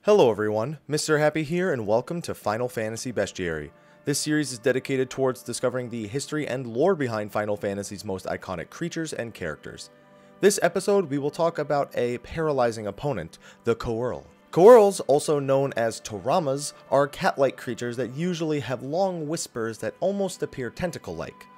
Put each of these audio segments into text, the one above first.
Hello everyone, Mr. Happy here and welcome to Final Fantasy Bestiary. This series is dedicated towards discovering the history and lore behind Final Fantasy's most iconic creatures and characters. This episode we will talk about a paralyzing opponent, the Coeurl. Coeurls, also known as Toramas, are cat-like creatures that usually have long whiskers that almost appear tentacle-like.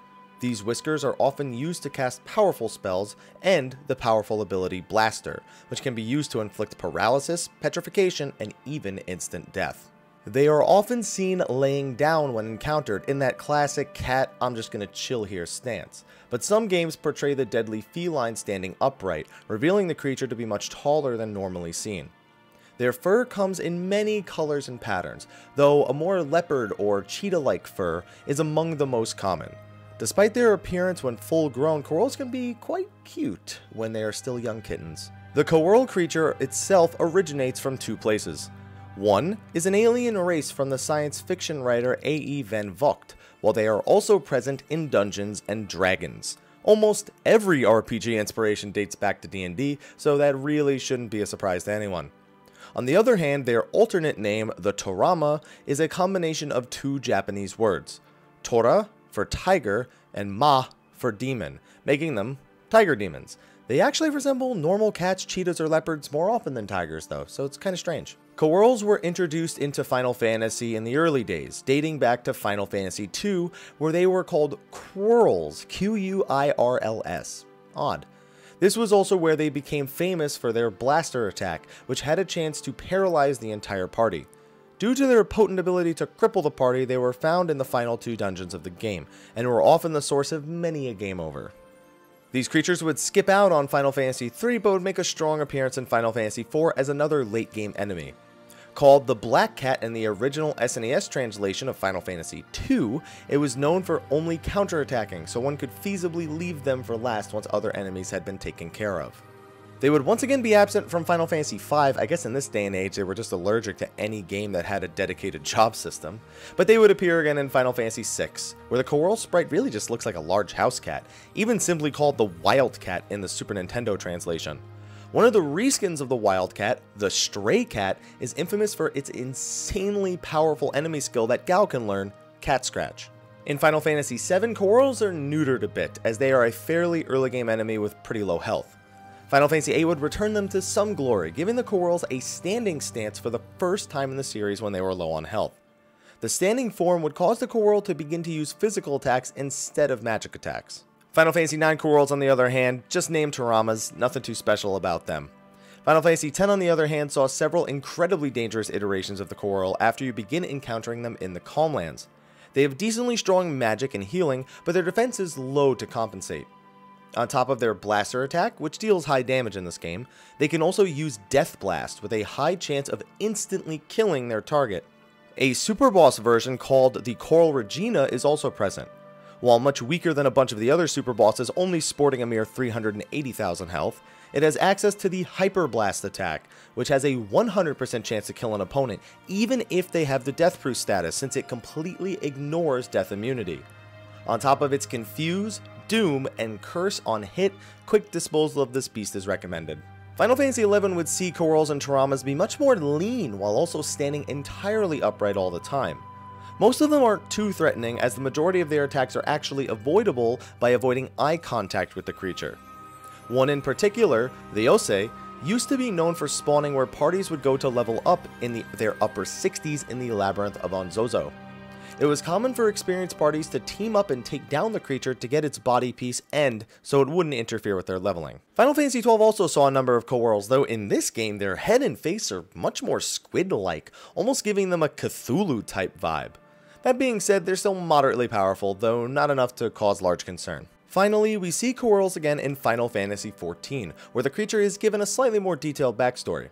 These whiskers are often used to cast powerful spells and the powerful ability Blaster, which can be used to inflict paralysis, petrification, and even instant death. They are often seen laying down when encountered in that classic cat, I'm just gonna chill here stance, but some games portray the deadly feline standing upright, revealing the creature to be much taller than normally seen. Their fur comes in many colors and patterns, though a more leopard or cheetah-like fur is among the most common. Despite their appearance when full-grown, Coeurls can be quite cute when they are still young kittens. The Coeurl creature itself originates from two places. One is an alien race from the science fiction writer A.E. van Vogt, while they are also present in Dungeons and Dragons. Almost every RPG inspiration dates back to D&D, so that really shouldn't be a surprise to anyone. On the other hand, their alternate name, the Torama, is a combination of two Japanese words, Tora for tiger, and Ma for demon, making them tiger demons. They actually resemble normal cats, cheetahs, or leopards more often than tigers though, so it's kind of strange. Coeurls were introduced into Final Fantasy in the early days, dating back to Final Fantasy II, where they were called Quirls, Q-U-I-R-L-S. Odd. This was also where they became famous for their blaster attack, which had a chance to paralyze the entire party. Due to their potent ability to cripple the party, they were found in the final two dungeons of the game, and were often the source of many a game over. These creatures would skip out on Final Fantasy III, but would make a strong appearance in Final Fantasy IV as another late-game enemy. Called the Black Cat in the original SNES translation of Final Fantasy II, it was known for only counterattacking, so one could feasibly leave them for last once other enemies had been taken care of. They would once again be absent from Final Fantasy V. I guess in this day and age they were just allergic to any game that had a dedicated job system. But they would appear again in Final Fantasy VI, where the Coeurl sprite really just looks like a large house cat, even simply called the Wildcat in the Super Nintendo translation. One of the reskins of the Wildcat, the Stray Cat, is infamous for its insanely powerful enemy skill that Gao can learn, Cat Scratch. In Final Fantasy VII, Coeurls are neutered a bit, as they are a fairly early game enemy with pretty low health. Final Fantasy VIII would return them to some glory, giving the Coeurls a standing stance for the first time in the series when they were low on health. The standing form would cause the Coeurl to begin to use physical attacks instead of magic attacks. Final Fantasy IX Coeurls, on the other hand, just named Toramas, nothing too special about them. Final Fantasy X, on the other hand, saw several incredibly dangerous iterations of the Coeurl after you begin encountering them in the Calmlands. They have decently strong magic and healing, but their defense is low to compensate. On top of their blaster attack, which deals high damage in this game, they can also use Death Blast with a high chance of instantly killing their target. A superboss version called the Coeurl Regina is also present. While much weaker than a bunch of the other superbosses, only sporting a mere 380,000 health, it has access to the Hyper Blast attack, which has a 100% chance to kill an opponent, even if they have the Deathproof status, since it completely ignores death immunity. On top of its Confuse, Doom, and Curse on hit, quick disposal of this beast is recommended. Final Fantasy XI would see Coeurls and Toramas be much more lean while also standing entirely upright all the time. Most of them aren't too threatening, as the majority of their attacks are actually avoidable by avoiding eye contact with the creature. One in particular, the Ose, used to be known for spawning where parties would go to level up in their upper 60s in the Labyrinth of Onzozo. It was common for experienced parties to team up and take down the creature to get its body piece end, so it wouldn't interfere with their leveling. Final Fantasy XII also saw a number of Coeurls, though in this game their head and face are much more squid-like, almost giving them a Cthulhu-type vibe. That being said, they're still moderately powerful, though not enough to cause large concern. Finally, we see Coeurls again in Final Fantasy XIV, where the creature is given a slightly more detailed backstory.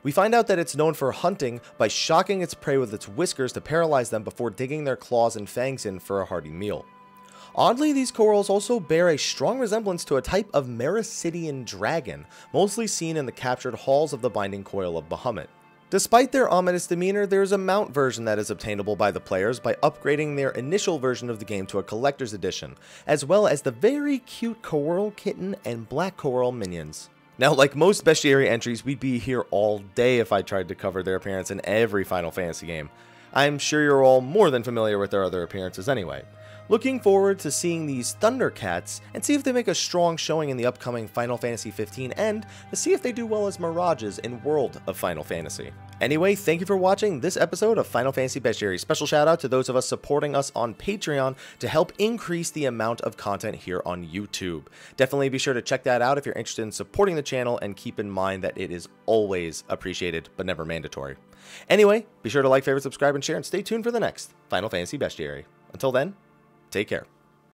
We find out that it's known for hunting by shocking its prey with its whiskers to paralyze them before digging their claws and fangs in for a hearty meal. Oddly, these Coeurls also bear a strong resemblance to a type of Mericidian dragon, mostly seen in the captured halls of the Binding Coil of Bahamut. Despite their ominous demeanor, there is a mount version that is obtainable by the players by upgrading their initial version of the game to a collector's edition, as well as the very cute Coeurl kitten and black Coeurl minions. Now, like most Bestiary entries, we'd be here all day if I tried to cover their appearance in every Final Fantasy game. I'm sure you're all more than familiar with their other appearances anyway. Looking forward to seeing these Thundercats and see if they make a strong showing in the upcoming Final Fantasy 15 and to see if they do well as Mirages in World of Final Fantasy. Anyway, thank you for watching this episode of Final Fantasy Bestiary. Special shout out to those of us supporting us on Patreon to help increase the amount of content here on YouTube. Definitely be sure to check that out if you're interested in supporting the channel, and keep in mind that it is always appreciated but never mandatory. Anyway, be sure to like, favorite, subscribe, and share, and stay tuned for the next Final Fantasy Bestiary. Until then, take care.